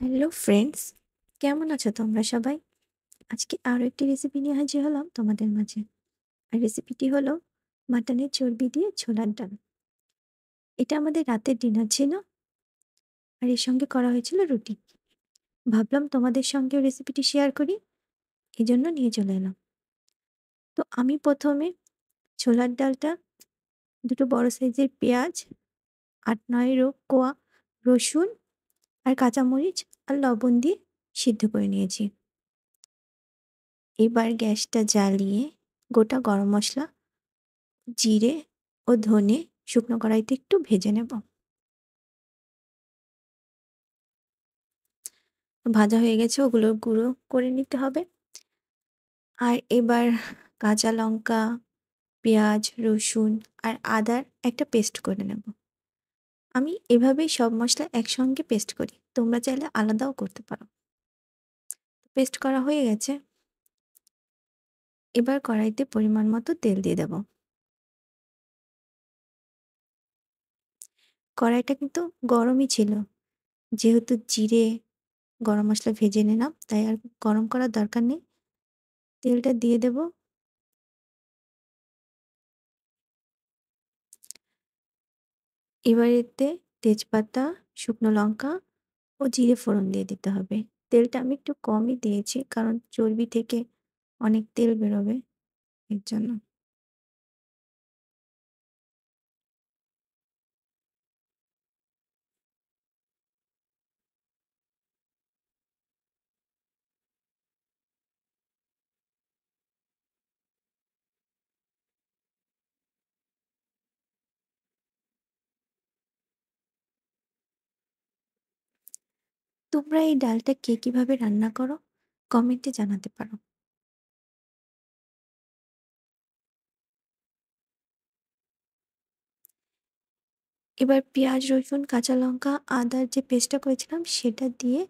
Hello friends, কেমন আছো তোমরা সবাই? আজকে আরও একটি রেসিপি নিয়ে হাজির হলাম তোমাদের মাঝে। আর রেসিপিটি হলো মাটনের চর্বি দিয়ে ছোলার ডাল। এটা আমাদের রাতের ডিনার ছিল, আর এর সঙ্গে করা হয়েছিল রুটি। ভাবলাম তোমাদের সঙ্গেও রেসিপিটি শেয়ার করি, এই জন্য নিয়ে চলে এলাম। তো আমি প্রথমে ছোলার ডালটা দুটো বড় সাইজের পেঁয়াজ, ৮-৯ কোয়া রসুন আর কাঁচামরিচ আর লবণ দিয়ে সিদ্ধ করে নিয়েছি। এবার গ্যাসটা জ্বালিয়ে গোটা গরম মশলা, জিরে ও ধনে শুকনো কড়াইতে একটু ভেজে নেব। ভাজা হয়ে গেছে, ওগুলো গুঁড়ো করে নিতে হবে। আর এবার কাঁচা লঙ্কা, পেঁয়াজ, রসুন আর আদার একটা পেস্ট করে নেব। আমি এভাবেই সব মশলা একসঙ্গে পেস্ট করি, তোমরা চাইলে আলাদাও করতে পারো। পেস্ট করা হয়ে গেছে, এবার কড়াইতে পরিমাণ মতো তেল দিয়ে দেব। কড়াইটা কিন্তু গরমই ছিল, যেহেতু জিরে গরম মশলা ভেজে নিলাম, তাই আর গরম করার দরকার নেই। তেলটা দিয়ে দেব। এবার এতে তেজপাতা, শুকনো লঙ্কা ও জিরে ফোড়ন দিয়ে দিতে হবে। তেলটা আমি একটু কমই দিয়েছি, কারণ চর্বি থেকে অনেক তেল বেরোবে, এর জন্য। তোমরা এই ডালটা কে কিভাবে রান্না করো, কমেন্টে জানাতে পারো। এবার পেঁয়াজ, রসুন, কাঁচা লঙ্কা, আদার যে পেস্টটা করেছিলাম সেটা দিয়ে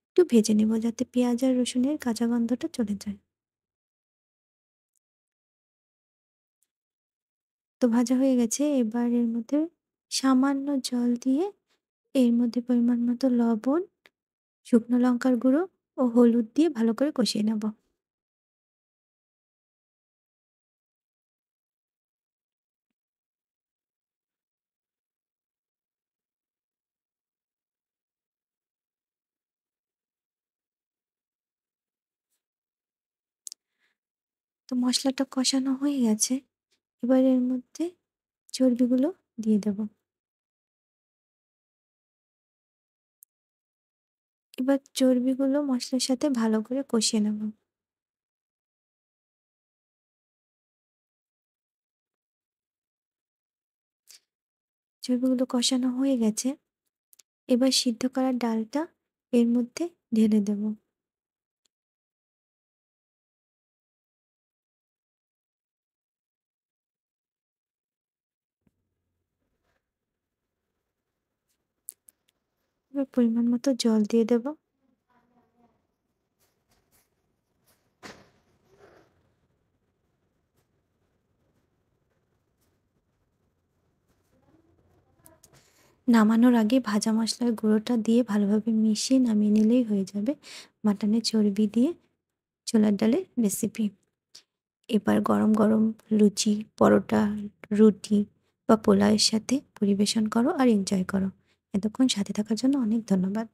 একটু ভেজে নেব, যাতে পেঁয়াজ আর রসুনের কাঁচা গন্ধটা চলে যায়। তো ভাজা হয়ে গেছে, এবার এর মধ্যে সামান্য জল দিয়ে এর মধ্যে পরিমাণ মতো লবণ, শুকনো লঙ্কার গুঁড়ো ও হলুদ দিয়ে ভালো করে কষিয়ে নেব। তো মশলাটা কষানো হয়ে গেছে, এবার এর মধ্যে চর্বিগুলো দিয়ে দেব। এবার চর্বিগুলো মশলার সাথে ভালো করে কষিয়ে নেব। চর্বিগুলো কষানো হয়ে গেছে, এবার সিদ্ধ করা ডালটা এর মধ্যে ঢেলে দেব। এবার পরিমাণ মতো জল দিয়ে দেব। নামানোর আগে ভাজা মশলার গুঁড়োটা দিয়ে ভালোভাবে মিশিয়ে নামিয়ে নিলেই হয়ে যাবে মাটনের চর্বি দিয়ে ছোলার ডালের রেসিপি। এবার গরম গরম লুচি, পরোটা, রুটি বা পোলাওয়ের সাথে পরিবেশন করো আর এনজয় করো। এতক্ষণ সাথে থাকার জন্য অনেক ধন্যবাদ।